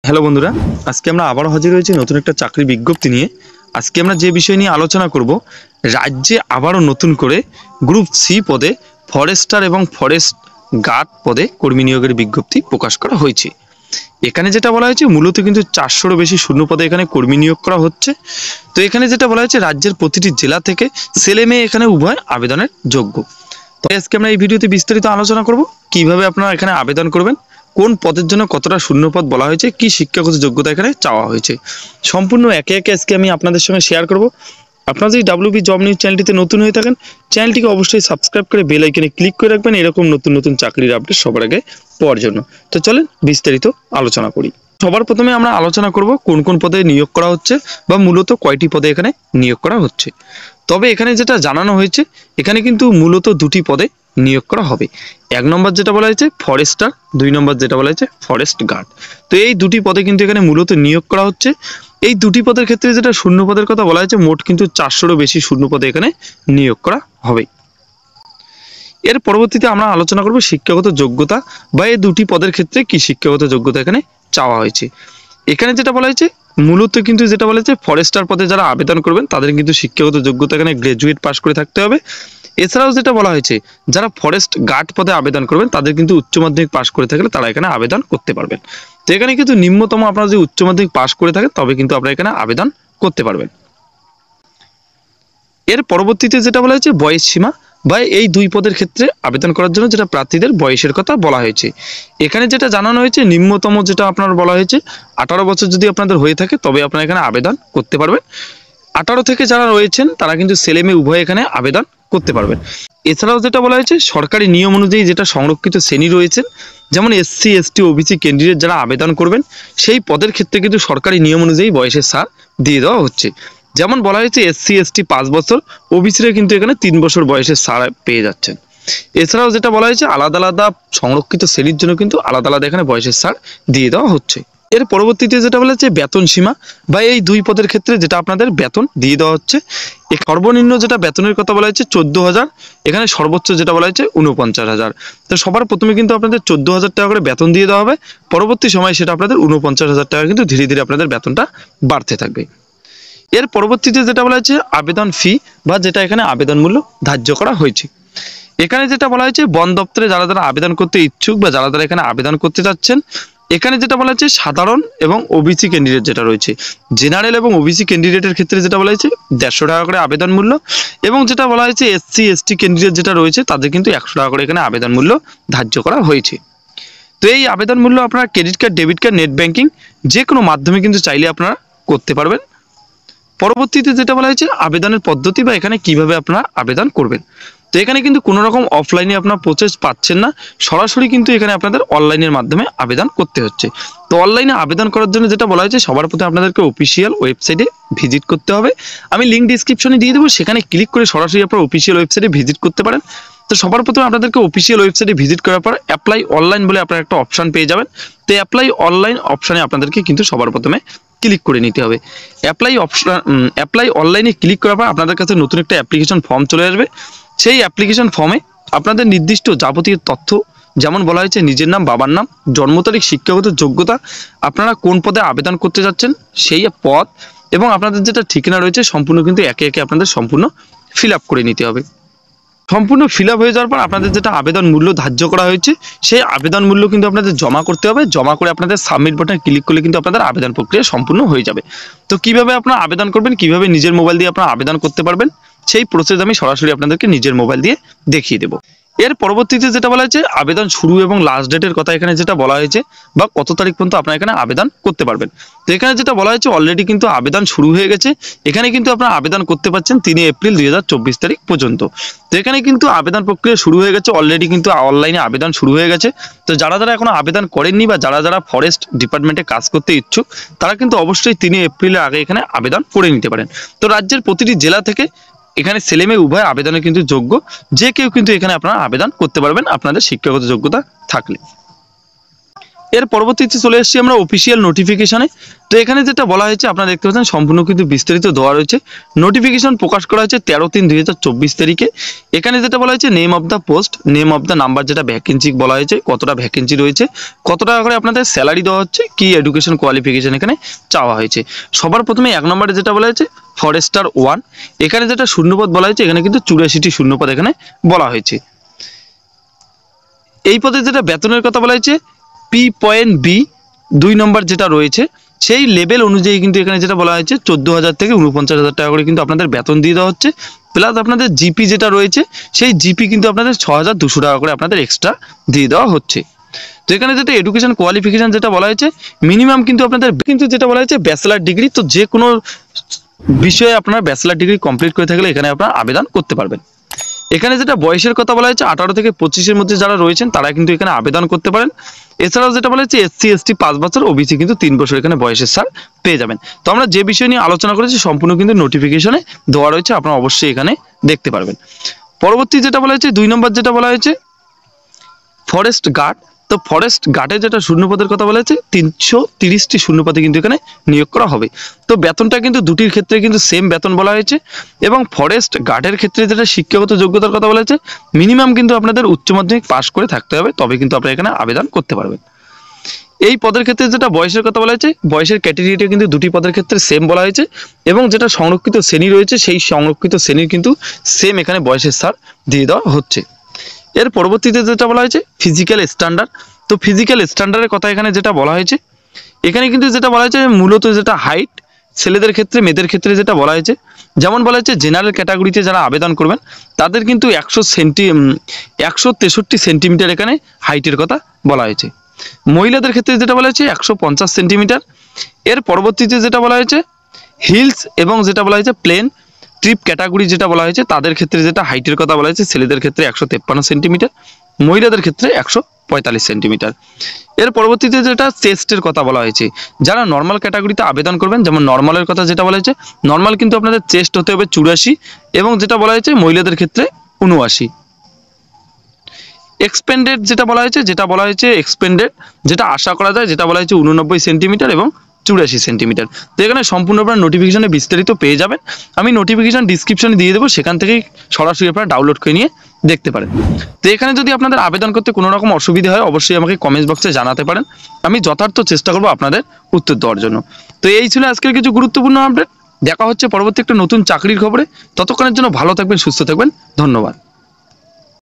Hello বন্ধুরা, আজকে আমরা আবারও হাজির হয়েছি নতুন একটা চাকরি বিজ্ঞপ্তি নিয়ে। আজকে আমরা যে বিষয় নিয়ে আলোচনা করব, রাজ্যে আবারও নতুন করে গ্রুপ সি পদে ফরেস্টার এবং ফরেস্ট গার্ড পদে কর্মী নিয়োগের বিজ্ঞপ্তি প্রকাশ করা হয়েছে। এখানে যেটা বলা হয়েছে, মূলত কিন্তু 400-রও বেশি শূন্য পদে এখানে কর্মী নিয়োগ করা হচ্ছে। তো এখানে যেটা বলা হয়েছে, রাজ্যের প্রতিটি জেলা থেকে ছেলে মেয়ে এখানে উভয় আবেদনের যোগ্য। তো আজকে আমরা এই ভিডিওতে বিস্তারিত আলোচনা করব কিভাবে আপনারা এখানে আবেদন করবেন, কোন পদের জন্য কতটা শূন্যপদ বলা হয়েছে, কি শিক্ষাগত যোগ্যতা এখানে চাওয়া হয়েছে, সম্পূর্ণ একে একে আজকে আমি আপনাদের সঙ্গে শেয়ার করব। আপনারা যদি WB জব নিউজ চ্যানেলটিতে নতুন হয়ে থাকেন, চ্যানেলটিকে অবশ্যই সাবস্ক্রাইব করে বেল আইকনে ক্লিক করে রাখবেন এরকম নতুন নতুন চাকরির আপডেট সবার আগে পাওয়ার জন্য। তো চলেন বিস্তারিত আলোচনা করি। সবার প্রথমে আমরা আলোচনা করব কোন কোন পদে নিয়োগ করা হচ্ছে বা মূলত কয়টি পদে এখানে নিয়োগ করা হচ্ছে। তবে এখানে যেটা জানানো হয়েছে, এখানে কিন্তু মূলত দুটি পদে নিয়োগ করা হবে। এক নম্বর যেটা বলা হয়েছে ফরেস্টার, 2 নম্বর যেটা বলা হয়েছে ফরেস্ট গার্ড। তো এই দুটি পদে কিন্তু এখানে মূলত নিয়োগ করা হচ্ছে। এই দুটি পদের ক্ষেত্রে যেটা শূন্য পদের কথা বলা হয়েছে, মোট কিন্তু 400-রও বেশি শূন্য পদে এখানে নিয়োগ করা হবে। এর পরবর্তীতে আমরা আলোচনা করব শিক্ষাগত যোগ্যতা বা এই দুটি পদের ক্ষেত্রে কি শিক্ষাগত যোগ্যতা এখানে চাওয়া হয়েছে। এখানে যেটা বলা হয়েছে, মূলত কিন্তু যেটা বলা হয়েছে ফরেস্টার পদে যারা আবেদন করবেন তাদের কিন্তু শিক্ষাগত যোগ্যতা এখানে গ্র্যাজুয়েট পাস করে থাকতে হবে। এছাড়াও যেটা বলা হয়েছে, যারা ফরেস্ট গার্ড পদে আবেদন করবেন তাদের কিন্তু উচ্চ মাধ্যমিক পাস করে থাকলে তারা এখানে আবেদন করতে পারবেন। তো এখানে কিন্তু নিম্নতম আপনারা যদি উচ্চ মাধ্যমিক পাস করে থাকেন তবে কিন্তু আপনারা এখানে আবেদন করতে পারবেন। এর পরবর্তীতে যেটা বলা হয়েছে বয়স সীমা বা এই দুই পদের ক্ষেত্রে আবেদন করার জন্য যেটা প্রার্থীদের বয়সের কথা বলা হয়েছে। এখানে যেটা জানানো হয়েছে, নিম্নতম যেটা আপনার বলা হয়েছে 18 বছর যদি আপনাদের হয়ে থাকে তবে আপনারা এখানে আবেদন করতে পারবেন। 18 থেকে যারা রয়েছেন তারা কিন্তু ছেলে মেয়ে উভয় এখানে আবেদন করতে পারবেন। এছাড়াও যেটা বলা হয়েছে, সরকারি নিয়ম অনুযায়ী যেটা সংরক্ষিত শ্রেণী রয়েছে, যেমন SC ST OBC ক্যান্ডিডেট যারা আবেদন করবেন সেই পদের ক্ষেত্রে কিন্তু সরকারি নিয়ম অনুযায়ী বয়সের ছাড় দিয়ে দেওয়া হচ্ছে। যেমন বলা হয়েছে SC ST 5 বছর, OBCরা কিন্তু এখানে 3 বছর বয়সের ছাড় পেয়ে যাচ্ছেন। এছাড়াও যেটা বলা হয়েছে, আলাদা আলাদা সংরক্ষিত শ্রেণীর জন্য কিন্তু আলাদা আলাদা এখানে বয়সের ছাড় দিয়ে দেওয়া হচ্ছে। এর পরবর্তীতে যেটা বলা হচ্ছে বেতন সীমা বা এই দুই পদের ক্ষেত্রে যেটা আপনাদের বেতন দিয়ে দেওয়া হচ্ছে। সর্বনিম্ন যেটা বেতনের কথা বলা হয়েছে 14,000, এখানে সর্বোচ্চ যেটা বলা হয়েছে 49,000। তো সবার প্রথমে কিন্তু আপনাদের 14,000 টাকা করে বেতন দিয়ে দেওয়া হবে, পরবর্তী সময়ে সেটা আপনাদের 49,000 টাকা কিন্তু ধীরে ধীরে আপনাদের বেতনটা বাড়তে থাকবে। এর পরবর্তীতে যেটা বলা হয়েছে আবেদন ফি বা যেটা এখানে আবেদন মূল্য ধার্য করা হয়েছে। এখানে যেটা বলা হয়েছে বন দপ্তরে যারা যারা আবেদন করতে ইচ্ছুক বা যারা যারা এখানে আবেদন করতে যাচ্ছেন, এখানে যেটা বলা হয়েছে সাধারণ এবং OBC ক্যান্ডিডেট যেটা রয়েছে, জেনারেল এবং OBC ক্যান্ডিডেটের ক্ষেত্রে যেটা বলা হয়েছে 150 টাকা করে আবেদন মূল্য, এবং যেটা বলা হয়েছে SC ST ক্যান্ডিডেট যেটা রয়েছে তাদের কিন্তু 100 টাকা করে এখানে আবেদন মূল্য ধার্য করা হয়েছে। তো এই আবেদন মূল্য আপনারা credit card, debit card, net banking যে কোনো মাধ্যমে কিন্তু চাইলে আপনারা করতে পারবেন। পরবর্তীতে যেটা বলা হয়েছে আবেদনের পদ্ধতি বা এখানে কিভাবে আপনারা আবেদন করবেন। তো এখানে কিন্তু কোনো রকম অফলাইনে আপনার প্রসেস পাচ্ছেন না, সরাসরি কিন্তু এখানে আপনাদের অনলাইনের মাধ্যমে আবেদন করতে হচ্ছে। তো অনলাইনে আবেদন করার জন্য যেটা বলা হয়েছে, সবার প্রথমে আপনাদেরকে অফিসিয়াল ওয়েবসাইটে ভিজিট করতে হবে। আমি লিঙ্ক ডিসক্রিপশনে দিয়ে দেবো, সেখানে ক্লিক করে সরাসরি আপনার অফিসিয়াল ওয়েবসাইটে ভিজিট করতে পারেন। তো সবার প্রথমে আপনাদেরকে অফিসিয়াল ওয়েবসাইটে ভিজিট করার পর অ্যাপ্লাই অনলাইন বলে আপনার একটা অপশান পেয়ে যাবেন। তো অ্যাপ্লাই অনলাইন অপশানে আপনাদেরকে কিন্তু সবার প্রথমে ক্লিক করে নিতে হবে। অ্যাপ্লাই অনলাইনে ক্লিক করার পর আপনাদের কাছে নতুন একটা অ্যাপ্লিকেশন ফর্ম চলে আসবে। সেই অ্যাপ্লিকেশন ফর্মে আপনাদের নির্দিষ্ট যাবতীয় তথ্য, যেমন বলা হয়েছে নিজের নাম, বাবার নাম, জন্ম তারিখ, শিক্ষাগত যোগ্যতা, আপনারা কোন পদে আবেদন করতে যাচ্ছেন সেই পদ এবং আপনাদের যেটা ঠিকানা রয়েছে সম্পূর্ণ কিন্তু একে একে আপনাদের সম্পূর্ণ ফিল আপ করে নিতে হবে। সম্পূর্ণ ফিল আপ হয়ে যাওয়ার পর আপনাদের যেটা আবেদন মূল্য ধার্য করা হয়েছে সেই আবেদন মূল্য কিন্তু আপনাদের জমা করতে হবে। জমা করে আপনাদের সাবমিট বাটনে ক্লিক করলে কিন্তু আপনাদের আবেদন প্রক্রিয়া সম্পূর্ণ হয়ে যাবে। তো কিভাবে আপনারা আবেদন করবেন, কিভাবে নিজের মোবাইল দিয়ে আপনারা আবেদন করতে পারবেন, সেই প্রসেস আমি সরাসরি আপনাদেরকে নিজের মোবাইল দিয়ে দেখিয়ে দেবো। এর পরবর্তীতে যেটা বলা হয়েছে আবেদন শুরু এবং লাস্ট ডেটের কথা এখানে যেটা বলা হয়েছে বা কত তারিখ পর্যন্ত আপনারা এখানে আবেদন করতে পারবেন। তো এখানে যেটা বলা হয়েছে অলরেডি কিন্তু আবেদন শুরু হয়ে গেছে। এখানে কিন্তু আপনারা আবেদন করতে পারছেন 3 এপ্রিল 2024 তারিখ পর্যন্ত। তো এখানে কিন্তু আবেদন প্রক্রিয়া শুরু হয়ে গেছে, অলরেডি কিন্তু অনলাইনে আবেদন শুরু হয়ে গেছে। তো যারা যারা এখনো আবেদন করেননি বা যারা যারা ফরেস্ট ডিপার্টমেন্টে কাজ করতে ইচ্ছুক তারা কিন্তু অবশ্যই 3 এপ্রিলের আগে এখানে আবেদন করে নিতে পারেন। তো রাজ্যের প্রতিটি জেলা থেকে এখানে ছেলে মেয়ে উভয় আবেদনে কিন্তু যোগ্য, যে কেউ কিন্তু এখানে আপনারা আবেদন করতে পারবেন আপনাদের শিক্ষাগত যোগ্যতা থাকলে। এর পরবর্তীতে চলে এসেছি আমরা অফিসিয়াল নোটিফিকেশনে। তো এখানে যেটা বলা হয়েছে আপনারা দেখতে পাচ্ছেন সম্পূর্ণ কিন্তু বিস্তারিত দেওয়া রয়েছে। নোটিফিকেশন প্রকাশ করা হয়েছে 13/3/2024 তারিখে। এখানে যেটা বলা হয়েছে name of the post, name of the number, যেটা ভ্যাকেন্সি বলা হয়েছে, কতটা ভ্যাকেন্সি রয়েছে, কত টাকা করে আপনাদের স্যালারি দেওয়া হচ্ছে, কি এডুকেশন কোয়ালিফিকেশন এখানে চাওয়া হয়েছে। সবার প্রথমে 1 নম্বরে যেটা বলা হয়েছে ফরেস্টার 1, এখানে যেটা শূন্যপদ বলা হয়েছে, এখানে কিন্তু 84টি শূন্যপদ এখানে বলা হয়েছে। এই পদে যেটা বেতনের কথা বলা হয়েছে P.B 2 নম্বর যেটা রয়েছে সেই লেভেল অনুযায়ী কিন্তু এখানে যেটা বলা হয়েছে 14,000 থেকে 49,000 টাকা করে কিন্তু আপনাদের বেতন দিয়ে দেওয়া হচ্ছে। প্লাস আপনাদের জিপি যেটা রয়েছে সেই জিপি কিন্তু আপনাদের 6,200 টাকা করে আপনাদের এক্সট্রা দিয়ে দেওয়া হচ্ছে। তো এখানে যেটা এডুকেশন কোয়ালিফিকেশন যেটা বলা হয়েছে মিনিমাম কিন্তু আপনাদের কিন্তু যেটা বলা হয়েছে ব্যাচেলার ডিগ্রি। তো যে কোনো বিষয়ে আপনারা ব্যাচেলার ডিগ্রি কমপ্লিট করে থাকলে এখানে আপনারা আবেদন করতে পারবেন। এখানে যেটা বয়সের কথা বলা হয়েছে 18 থেকে 25-এর মধ্যে যারা রয়েছেন তারা কিন্তু এখানে আবেদন করতে পারেন। এছাড়াও যেটা বলা হয়েছে SC ST 5 বছর, ওবিসি কিন্তু 3 বছর এখানে বয়সের ছাড় পেয়ে যাবেন। তো আমরা যে বিষয় নিয়ে আলোচনা করেছি সম্পূর্ণ কিন্তু নোটিফিকেশনে দেওয়া রয়েছে, আপনারা অবশ্যই এখানে দেখতে পারবেন। পরবর্তী যেটা বলা হয়েছে 2 নম্বর যেটা বলা হয়েছে ফরেস্ট গার্ড। তো ফরেস্ট গার্ডে যেটা শূন্যপদের কথা বলা হয়েছে 330টি শূন্যপদে কিন্তু এখানে নিয়োগ করা হবে। তো বেতনটা কিন্তু দুটির ক্ষেত্রে কিন্তু সেম বেতন বলা হয়েছে। এবং ফরেস্ট গার্ডের ক্ষেত্রে যেটা শিক্ষাগত যোগ্যতার কথা বলা হয়েছে মিনিমাম কিন্তু আপনাদের উচ্চ মাধ্যমিক পাস করে থাকতে হবে, তবে কিন্তু আপনারা এখানে আবেদন করতে পারবেন। এই পদের ক্ষেত্রে যেটা বয়সের কথা বলা হয়েছে বয়সের ক্যাটেগরিটা কিন্তু দুটি পদের ক্ষেত্রে সেম বলা হয়েছে। এবং যেটা সংরক্ষিত শ্রেণী রয়েছে সেই সংরক্ষিত শ্রেণীর কিন্তু সেম এখানে বয়সের ছাড় দিয়ে দেওয়া হচ্ছে। এর পরবর্তীতে যেটা বলা হয়েছে ফিজিক্যাল স্ট্যান্ডার্ড। তো ফিজিক্যাল স্ট্যান্ডার্ডের কথা এখানে যেটা বলা হয়েছে এখানে কিন্তু যেটা বলা হয়েছে মূলত যেটা হাইট ছেলেদের ক্ষেত্রে মেয়েদের ক্ষেত্রে যেটা বলা হয়েছে যেমন বলা হয়েছে জেনারেল ক্যাটাগরিতে যারা আবেদন করবেন তাদের কিন্তু 163 সেন্টিমিটার এখানে হাইটের কথা বলা হয়েছে। মহিলাদের ক্ষেত্রে যেটা বলা হয়েছে 150 সেন্টিমিটার। এর পরবর্তীতে যেটা বলা হয়েছে হিলস এবং যেটা বলা হয়েছে প্লেন ট্রিপ ক্যাটাগরি যেটা বলা হয়েছে তাদের ক্ষেত্রে যেটা হাইটের কথা বলা হয়েছে ছেলেদের ক্ষেত্রে 153 সেন্টিমিটার, মহিলাদের ক্ষেত্রে 145 সেন্টিমিটার। এর পরবর্তীতে যেটা চেস্টের কথা বলা হয়েছে যারা নর্মাল ক্যাটাগরিতে আবেদন করবেন যেমন নর্মালের কথা যেটা বলা হয়েছে নর্মাল কিন্তু আপনাদের চেস্ট হতে হবে 84 এবং যেটা বলা হয়েছে মহিলাদের ক্ষেত্রে 79। এক্সপেন্ডেড যেটা বলা হয়েছে এক্সপেন্ডেড যেটা আশা করা যায় যেটা বলা হয়েছে 89 সেন্টিমিটার এবং 84 সেন্টিমিটার। তো এখানে সম্পূর্ণ আপনারা নোটিফিকেশনে বিস্তারিত পেয়ে যাবেন। আমি নোটিফিকেশন ডিসক্রিপশনে দিয়ে দেবো, সেখান থেকেই সরাসরি আপনারা ডাউনলোড করে নিয়ে দেখতে পারেন। তো এখানে যদি আপনাদের আবেদন করতে কোনো রকম অসুবিধা হয় অবশ্যই আমাকে কমেন্টস বক্সে জানাতে পারেন, আমি যথার্থ চেষ্টা করব আপনাদের উত্তর দেওয়ার জন্য। তো এই ছিল আজকের কিছু গুরুত্বপূর্ণ আপডেট। দেখা হচ্ছে পরবর্তী একটা নতুন চাকরির খবরে। ততক্ষণের জন্য ভালো থাকবেন, সুস্থ থাকবেন, ধন্যবাদ।